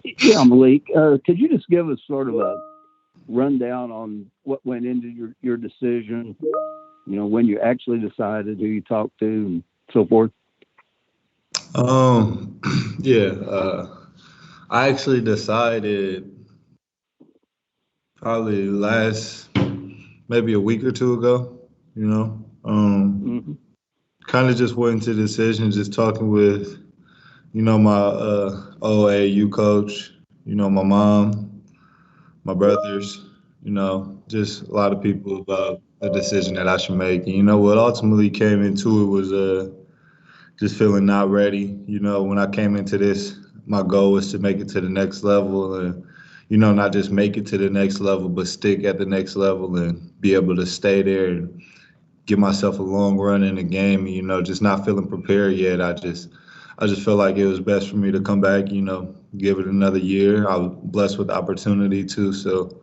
Yeah, Malik, could you just give us sort of a rundown on what went into your decision? When you actually decided who you talked to and so forth. Um, yeah, I actually decided probably last maybe a week or two ago. You know, Hmm. kind of just went into the decision, just talking with my OAU coach, my mom, my brothers, just a lot of people about the decision that I should make. And what ultimately came into it was just feeling not ready. When I came into this, my goal was to make it to the next level and, not just make it to the next level, but stick at the next level and be able to stay there and give myself a long run in the game. And, just not feeling prepared yet. I just felt like it was best for me to come back, give it another year. I was blessed with the opportunity too. So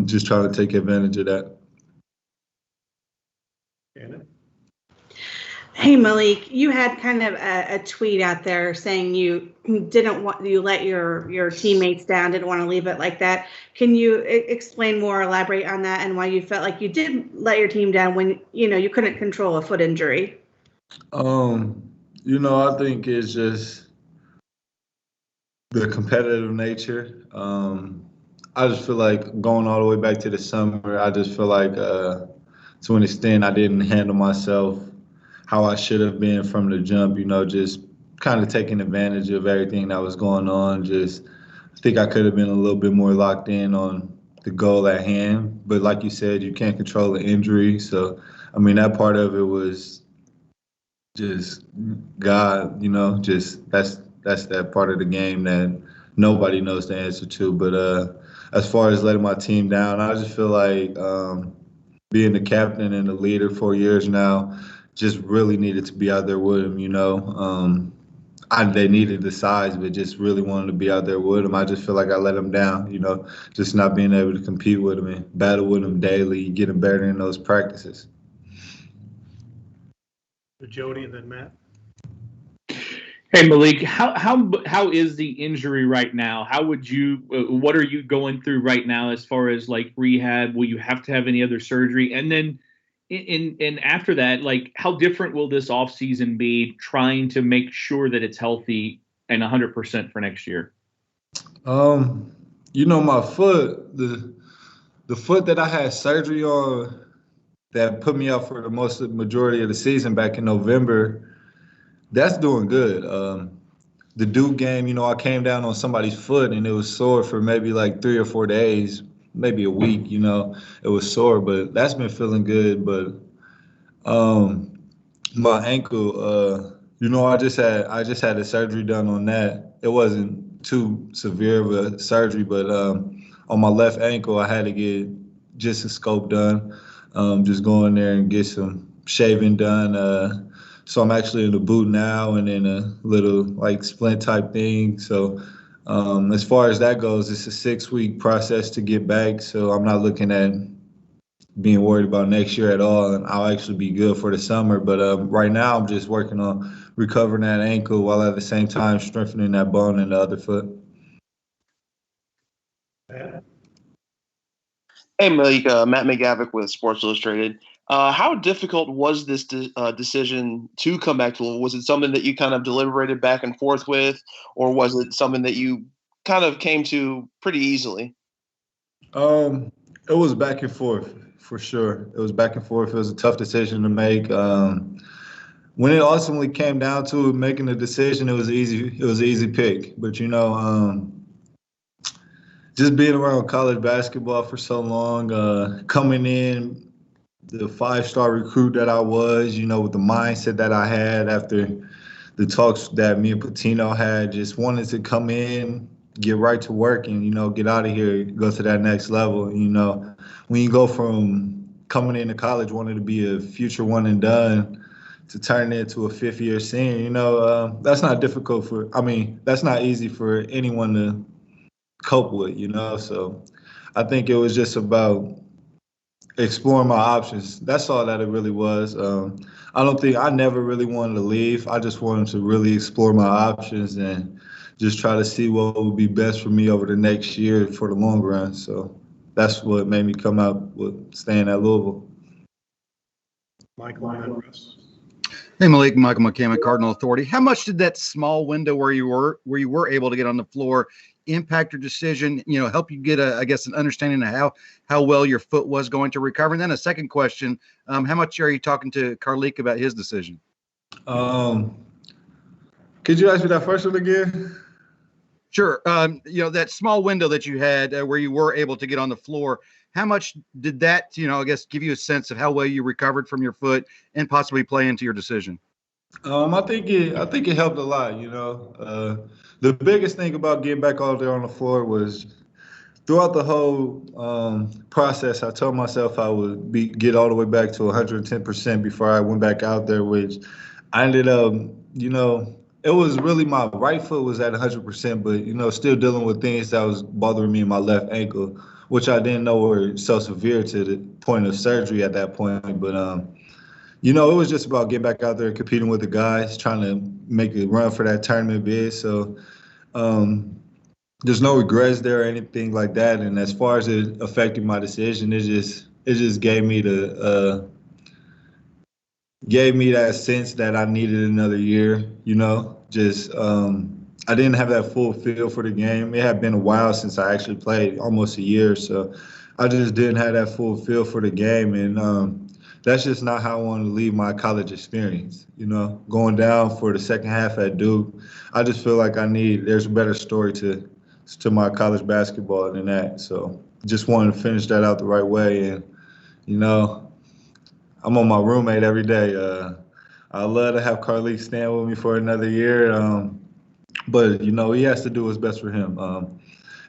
just trying to take advantage of that. Hey Malik, you had kind of a tweet out there saying you didn't want you let your teammates down, didn't want to leave it like that. Can you explain more, elaborate on that, and why you felt like you did let your team down when you couldn't control a foot injury? I think it's just the competitive nature. I just feel like going all the way back to the summer, I just feel like to an extent I didn't handle myself how I should have been from the jump, just kind of taking advantage of everything that was going on. I think I could have been a little bit more locked in on the goal at hand. But like you said, you can't control the injury. So, I mean, that part of it was just God, just that's that part of the game that nobody knows the answer to. But as far as letting my team down, I just feel like being the captain and the leader for years now, just really needed to be out there with him. They needed the size, but just really wanted to be out there with him. I just feel like I let him down. Just not being able to compete with him and battle with him daily, getting better in those practices. Jody and then Matt. Hey Malik, how is the injury right now? How would you? What are you going through right now as far as like rehab? Will you have to have any other surgery? And then, in after that, like how different will this offseason be? Trying to make sure that it's healthy and 100% for next year. My foot, the foot that I had surgery on, that put me out for the majority of the season back in November. That's doing good. The Duke game, I came down on somebody's foot and it was sore for maybe like 3 or 4 days, maybe a week. It was sore, but that's been feeling good. But my ankle, I just had a surgery done on that. It wasn't too severe of a surgery, but on my left ankle, I had to get just a scope done. Just go in there and get some shaving done. So I'm actually in a boot now and in a little like splint type thing. So as far as that goes, it's a 6-week process to get back. So I'm not looking at being worried about next year at all. And I'll actually be good for the summer. But right now I'm just working on recovering that ankle while at the same time strengthening that bone in the other foot. Hey, Malik, Matt McGavick with Sports Illustrated. How difficult was this decision to come back to Louisville? Was it something that you kind of deliberated back and forth with, or was it something that you kind of came to pretty easily? It was back and forth for sure. It was back and forth. It was a tough decision to make. When it ultimately came down to making a decision, it was easy. It was an easy pick, but just being around college basketball for so long, coming in the 5-star recruit that I was, with the mindset that I had after the talks that me and Patino had, just wanted to come in, get right to work and, get out of here, go to that next level. When you go from coming into college wanting to be a future one and done to turn into a 5th-year senior, that's not that's not easy for anyone to cope with, So I think it was just about exploring my options. That's all that it really was. I never really wanted to leave. I just wanted to really explore my options and just try to see what would be best for me over the next year for the long run. So that's what made me come out with staying at Louisville. Michael and Russ. Hey Malik, Michael McCammon, Cardinal Authority. How much did that small window where you were able to get on the floor impact your decision? Help you get an understanding of how well your foot was going to recover. And then a second question: how much are you talking to Carlik about his decision? Could you ask me that first one again? Sure. That small window that you had where you were able to get on the floor. How much did that, give you a sense of how well you recovered from your foot and possibly play into your decision? I think it helped a lot. The biggest thing about getting back out there on the floor was throughout the whole process, I told myself I would get all the way back to 110% before I went back out there, which I ended up, it was really my right foot was at 100%, but, still dealing with things that was bothering me in my left ankle, which I didn't know were so severe to the point of surgery at that point. But, it was just about getting back out there and competing with the guys, trying to make a run for that tournament bid. So there's no regrets there or anything like that. And as far as it affecting my decision, it just gave me that sense that I needed another year, I didn't have that full feel for the game. It had been a while since I actually played, almost a year. So I just didn't have that full feel for the game. And that's just not how I wanted to leave my college experience. Going down for the second half at Duke, I just feel like there's a better story to my college basketball than that. So just wanted to finish that out the right way. And, I'm on my roommate every day. I love to have Carlik stand with me for another year. But, he has to do what's best for him.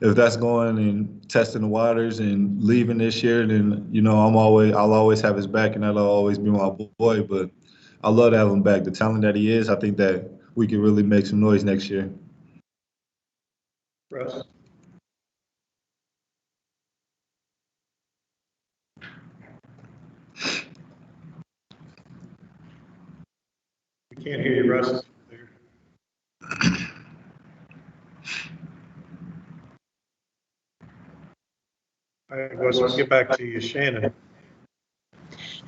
If that's going and testing the waters and leaving this year, then, I'll always have his back and that'll always be my boy. But I love to have him back. The talent that he is, I think that we can really make some noise next year. Russ. We can't hear you, Russ. All right, Russ, we'll get back to you, Shannon.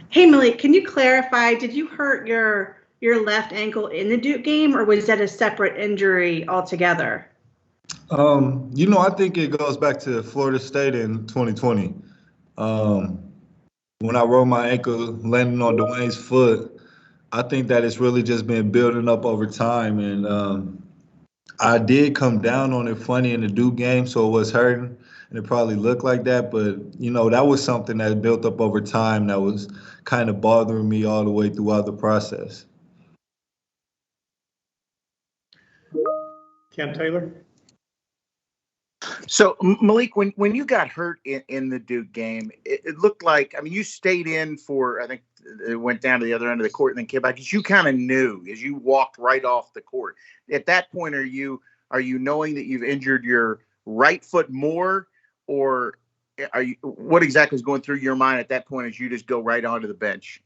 Hey Malik, can you clarify? Did you hurt your left ankle in the Duke game, or was that a separate injury altogether? I think it goes back to Florida State in 2020. When I rolled my ankle landing on Dwayne's foot, I think that it's really just been building up over time. And I did come down on it funny in the Duke game, so it was hurting. And it probably looked like that. But, that was something that built up over time that was kind of bothering me all the way throughout the process. Ken Taylor? So, Malik, when you got hurt in the Duke game, it looked like, you stayed in for, I think it went down to the other end of the court and then came back. As you kind of knew, as you walked right off the court. At that point, are you knowing that you've injured your right foot more, or what exactly is going through your mind at that point as you just go right onto the bench?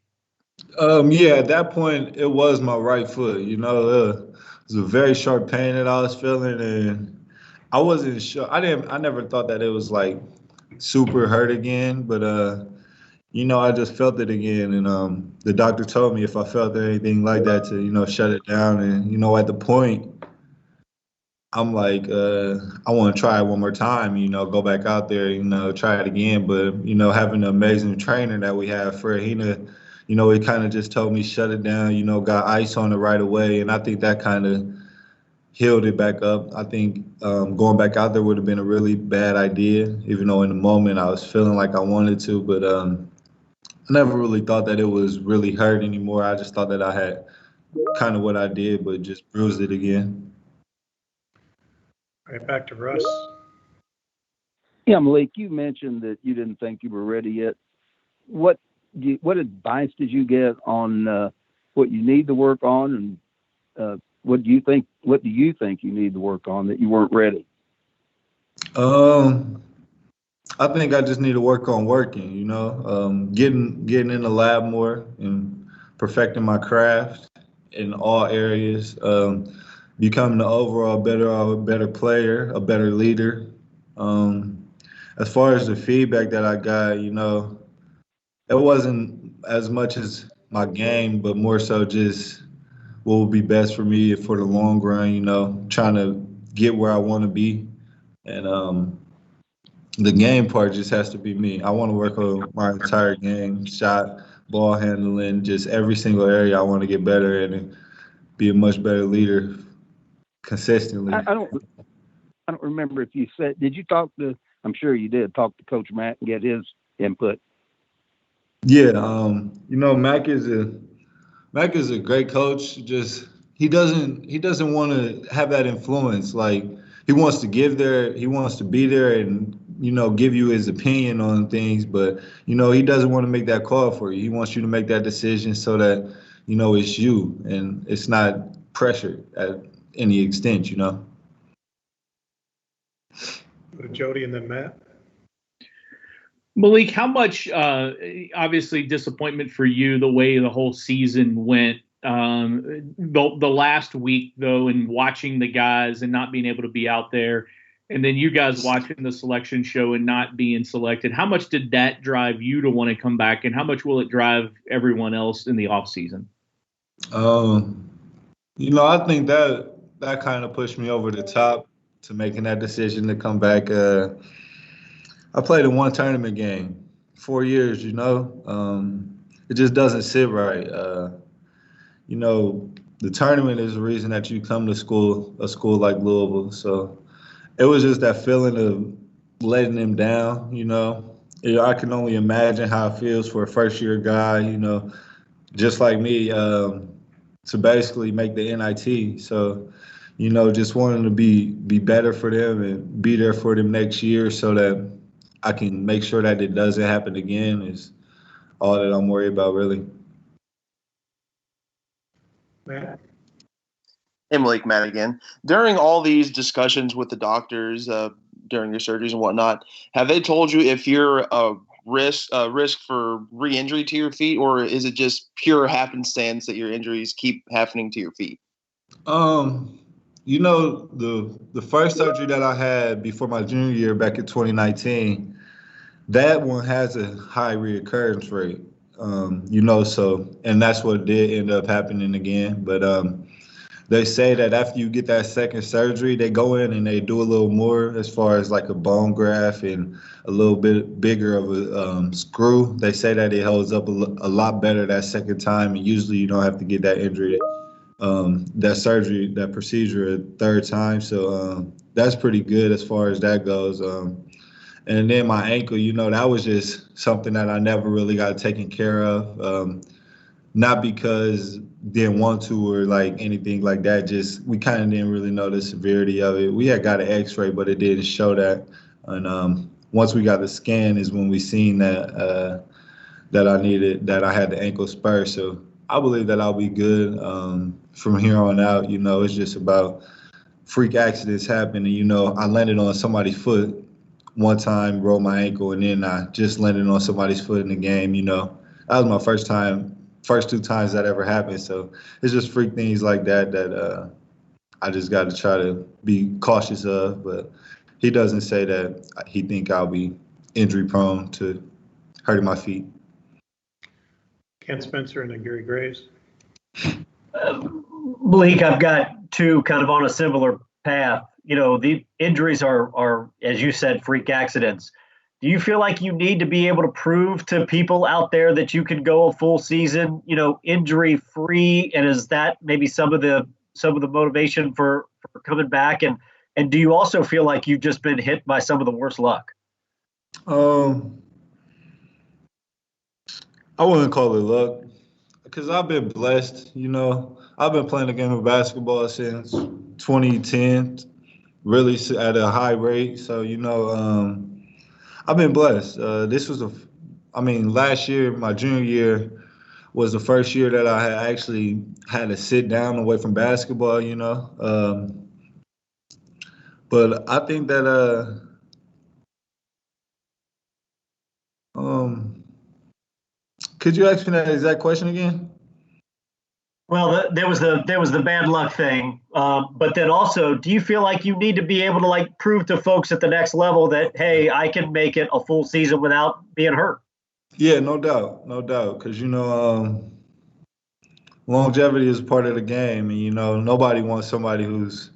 Yeah, at that point, it was my right foot. It was a very sharp pain that I was feeling, and I wasn't sure. I never thought that it was like super hurt again, but I just felt it again, and the doctor told me if I felt anything like that to shut it down. And at the point, I'm like, I want to try it one more time. Go back out there, try it again. But having an amazing trainer that we have, Fred Hina, he kind of just told me shut it down. Got ice on it right away, and I think that kind of healed it back up. I think going back out there would have been a really bad idea, even though in the moment I was feeling like I wanted to. But I never really thought that it was really hurt anymore. I just thought that I had kind of what I did, but just bruised it again. All right, back to Russ. Yeah, Malik, you mentioned that you didn't think you were ready yet. What advice did you get on what you need to work on, and what do you think you need to work on that you weren't ready? I think I just need to work on working, getting in the lab more and perfecting my craft in all areas. becoming an overall better player, a better leader. As far as the feedback that I got, it wasn't as much as my game, but more so just what would be best for me for the long run, trying to get where I want to be. And the game part just has to be me. I want to work on my entire game, shot, ball handling, just every single area I want to get better at and be a much better leader consistently. I don't remember if you said, did you talk to, I'm sure you did, talk to Coach Matt and get his input. Yeah, Mac is a great coach. Just he doesn't want to have that influence. Like he wants to he wants to be there and give you his opinion on things, but he doesn't want to make that call for you. He wants you to make that decision so that it's you and it's not pressure at any extent. Go to Jody and then Matt. Malik, how much, obviously, disappointment for you the way the whole season went. The last week, though, and watching the guys and not being able to be out there, and then you guys watching the selection show and not being selected, how much did that drive you to want to come back, and how much will it drive everyone else in the offseason? I think that kind of pushed me over the top to making that decision to come back. I played in one tournament game, 4 years, it just doesn't sit right. The tournament is the reason that you come to a school like Louisville. So it was just that feeling of letting them down, I can only imagine how it feels for a first-year guy, just like me, to basically make the NIT. So, just wanting to be better for them and be there for them next year so that I can make sure that it doesn't happen again is all that I'm worried about, really. Matt? Hey, Malik, Matt again. During all these discussions with the doctors, during your surgeries and whatnot, have they told you if you're a risk for re-injury to your feet, or is it just pure happenstance that your injuries keep happening to your feet? The first surgery that I had before my junior year back in 2019, that one has a high reoccurrence rate. And that's what did end up happening again. But they say that after you get that second surgery, they go in and they do a little more as far as like a bone graft and a little bit bigger of a screw. They say that it holds up a lot better that second time, and usually you don't have to get that injury, that surgery, that procedure a third time. So that's pretty good as far as that goes. And then my ankle, that was just something that I never really got taken care of. Not because didn't want to or like anything like that. Just we kind of didn't really know the severity of it. We had got an X-ray, but it didn't show that. And once we got the scan is when we seen that I had the ankle spur. So I believe that I'll be good from here on out. It's just about freak accidents happen. And, I landed on somebody's foot one time, rolled my ankle, and then I just landed on somebody's foot in the game. That was my first two times that ever happened. So it's just freak things like that I just got to try to be cautious of. But he doesn't say that he think I'll be injury prone to hurting my feet. Ken Spencer and then Gary Graves. Malik, I've got two kind of on a similar path. The injuries are, as you said, freak accidents. Do you feel like you need to be able to prove to people out there that you can go a full season, injury free? And is that maybe some of the motivation for coming back? And do you also feel like you've just been hit by some of the worst luck? I wouldn't call it luck because I've been blessed. I've been playing the game of basketball since 2010, really at a high rate. So, I've been blessed. Last year, my junior year, was the first year that I had actually had to sit down away from basketball, But I think that could you ask me that exact question again? Well, there was the bad luck thing, but then also, do you feel like you need to be able to like prove to folks at the next level that, hey, I can make it a full season without being hurt? Yeah, no doubt, because longevity is part of the game, and nobody wants somebody who's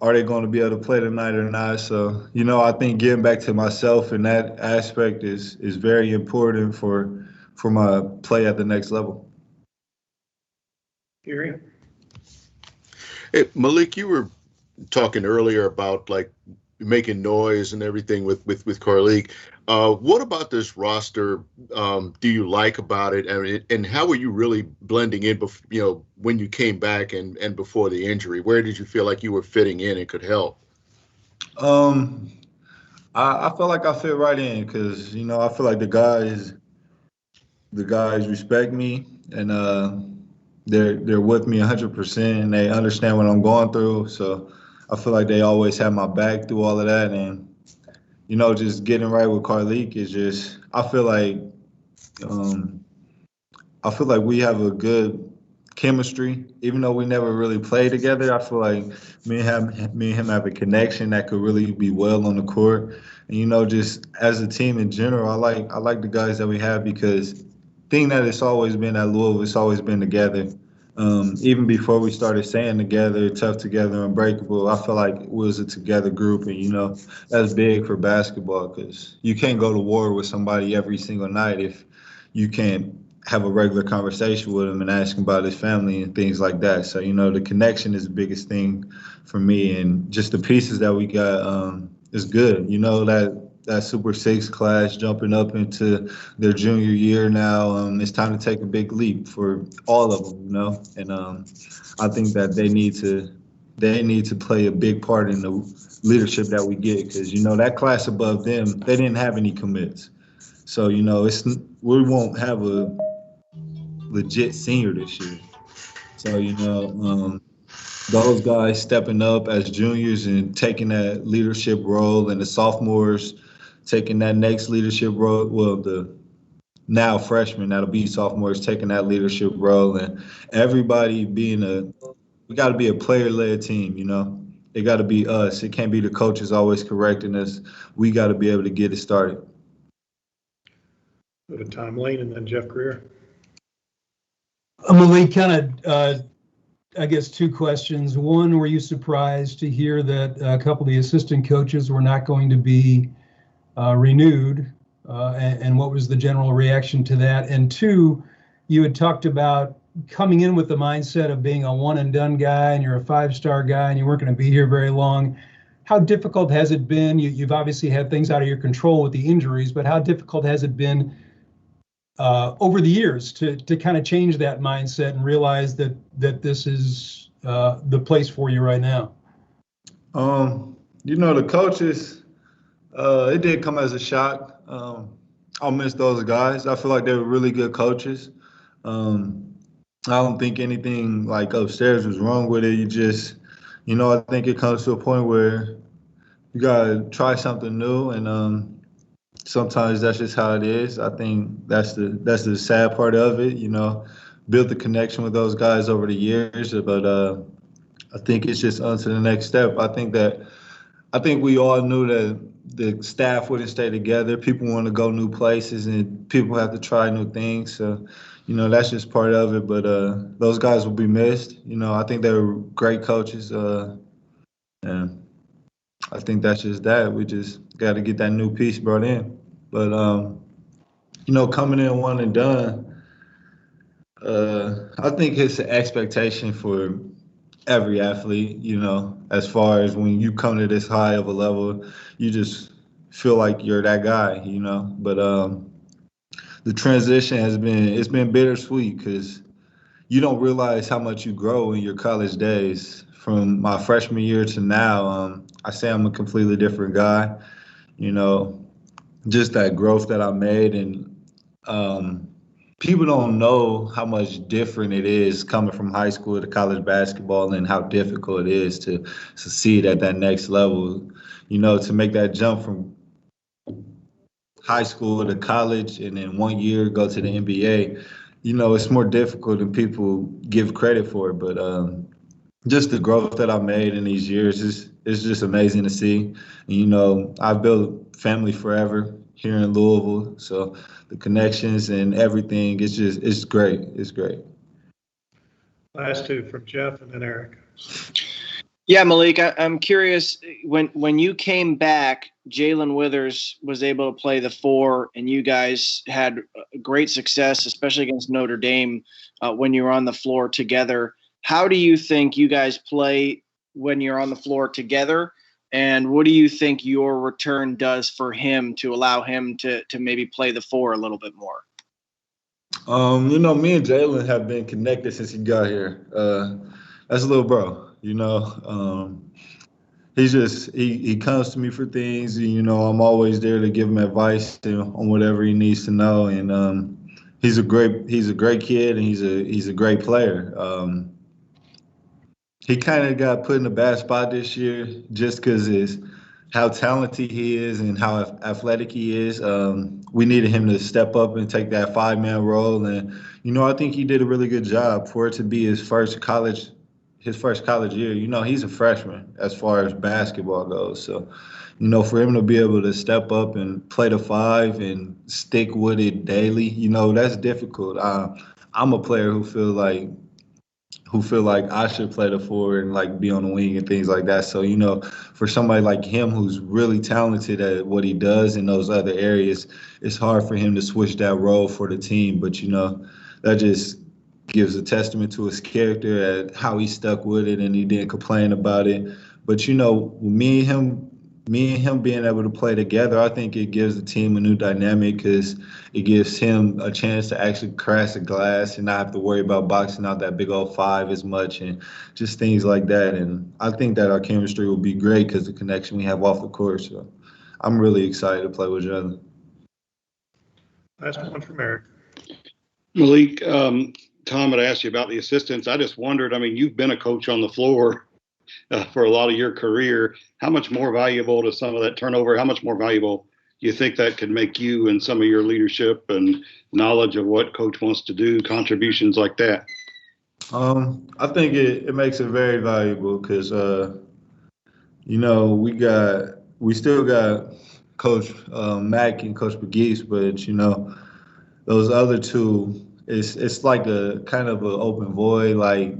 are they going to be able to play tonight or not. So I think getting back to myself in that aspect is very important for my play at the next level. Gary? Hey, Malik, you were talking earlier about like making noise and everything with Carlik. What about this roster do you like about it, and how were you really blending in when you came back and before the injury? Where did you feel like you were fitting in and could help? I feel like I fit right in because I feel like the guys respect me, and they're with me 100%, and they understand what I'm going through. So I feel like they always have my back through all of that, and just getting right with Carlik is just. I feel like we have a good chemistry, even though we never really played together. I feel like me and him have a connection that could really be well on the court. And just as a team in general, I like the guys that we have because thing that it's always been at Louisville, it's always been together. Even before we started saying together, tough together, unbreakable, I feel like it was a together group. And, that's big for basketball because you can't go to war with somebody every single night if you can't have a regular conversation with him and ask him about his family and things like that. So, the connection is the biggest thing for me. And just the pieces that we got is good. That Super 6 class jumping up into their junior year now, it's time to take a big leap for all of them, And I think that they need to play a big part in the leadership that we get because, that class above them, they didn't have any commits. So, we won't have a legit senior this year. So, those guys stepping up as juniors and taking that leadership role, and the sophomores taking that next leadership role. Well, the now freshmen that'll be sophomores taking that leadership role, and everybody we got to be a player-led team. It got to be us. It can't be the coaches always correcting us. We got to be able to get it started. Go to Tom Lane and then Jeff Greer. Malik, kind of, I guess, two questions. One, were you surprised to hear that a couple of the assistant coaches were not going to be renewed? And what was the general reaction to that? And two, you had talked about coming in with the mindset of being a one-and-done guy, and you're a five-star guy, and you weren't going to be here very long. How difficult has it been? You've obviously had things out of your control with the injuries, but how difficult has it been over the years to kind of change that mindset and realize that this is the place for you right now? The coaches, it did come as a shock. I'll miss those guys. I feel like they were really good coaches. I don't think anything like upstairs was wrong with it. You just, I think it comes to a point where you gotta try something new, and sometimes that's just how it is. I think that's the sad part of it. Built the connection with those guys over the years, but I think it's just on to the next step. I think we all knew that the staff wouldn't stay together. People want to go new places, and people have to try new things. So, that's just part of it. But those guys will be missed. I think they were great coaches. And I think that's just that. We just got to get that new piece brought in. But, coming in one and done, I think it's an expectation for every athlete, as far as when you come to this high of a level, you just feel like you're that guy, But the transition it's been bittersweet because you don't realize how much you grow in your college days. From my freshman year to now, I say I'm a completely different guy, just that growth that I made. And people don't know how much different it is coming from high school to college basketball and how difficult it is to succeed at that next level, to make that jump from high school to college and then 1 year go to the NBA. it's more difficult than people give credit for. But just the growth that I've made in these years is just amazing to see. And, I've built family forever here in Louisville, so the connections and everything, it's great. It's great. Last two from Jeff and then Eric. Yeah, Malik, I'm curious, when you came back, Jalen Withers was able to play the 4, and you guys had great success, especially against Notre Dame, when you were on the floor together. How do you think you guys play when you're on the floor together? And what do you think your return does for him to allow him to maybe play the 4 a little bit more? Me and Jalen have been connected since he got here. That's a little bro, he comes to me for things, and, I'm always there to give him advice on whatever he needs to know. And he's a great kid, and he's a great player. He kind of got put in a bad spot this year just because how talented he is and how athletic he is. We needed him to step up and take that 5-man role. And, I think he did a really good job for it to be his first college year. He's a freshman as far as basketball goes. So, for him to be able to step up and play the 5 and stick with it daily, that's difficult. I'm a player who feel like I should play the 4 and like be on the wing and things like that. So, for somebody like him who's really talented at what he does in those other areas, it's hard for him to switch that role for the team. But, that just gives a testament to his character at how he stuck with it and he didn't complain about it. But, me and him being able to play together, I think it gives the team a new dynamic because it gives him a chance to actually crash the glass and not have to worry about boxing out that big old 5 as much and just things like that. And I think that our chemistry will be great because the connection we have off the court. So I'm really excited to play with Jalen. Last one from Eric. Malik, Tom had asked you about the assistants. I just wondered, you've been a coach on the floor for a lot of your career. How much more valuable to some of that turnover? How much more valuable do you think that could make you and some of your leadership and knowledge of what coach wants to do, contributions like that? I think it makes it very valuable because, we still got Coach Mack and Coach Pegues, but, those other two, it's like a kind of an open void. Like,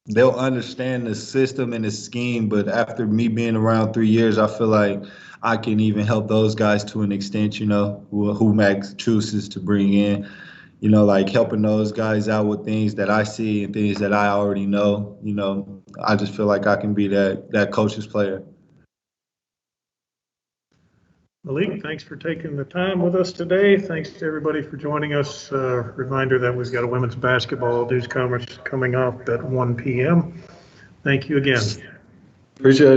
they'll understand the system and the scheme, but after me being around 3 years, I feel like I can even help those guys to an extent, who Max chooses to bring in, like helping those guys out with things that I see and things that I already know. I just feel like I can be that coach's player. Malik, thanks for taking the time with us today. Thanks to everybody for joining us. Reminder that we've got a women's basketball news conference coming up at 1 p.m. Thank you again. Appreciate it.